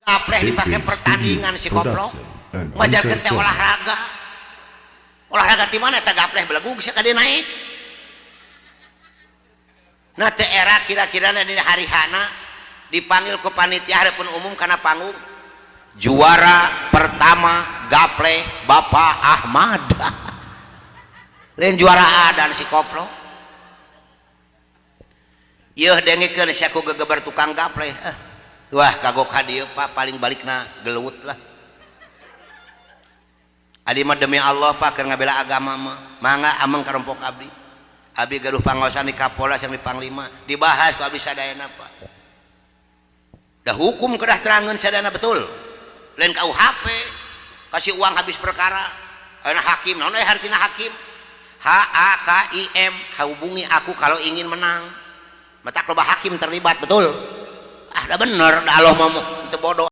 gapleh dipakai pertandingan si koplok majarkan teh olahraga di mana teh gapleh belagu bisa kade naik nah teh era kira-kira di hari hana dipanggil ke panitia hareupeun umum karena panggung juara pertama gapleh Bapak Ahmad lain juara dan si koplok yeuh dengekeun si aku gegeber tukang gapleh wah kagok hadieu Pak paling balikna gelut lah adi mah demi Allah Pak keur ngabela agama mah mangga ameng karompok abdi gaduh pangaosan di Kapolres yang di Panglima dibahas ku abdi sadayana Pak dah hukum kedah terangeun sadayana betul lain KUHP kasih uang habis perkara ayeuna hakim naon hartina hakim HAKIM hubungi aku kalau ingin menang mata loba hakim terlibat betul dah bener dah Allah mau itu bodoh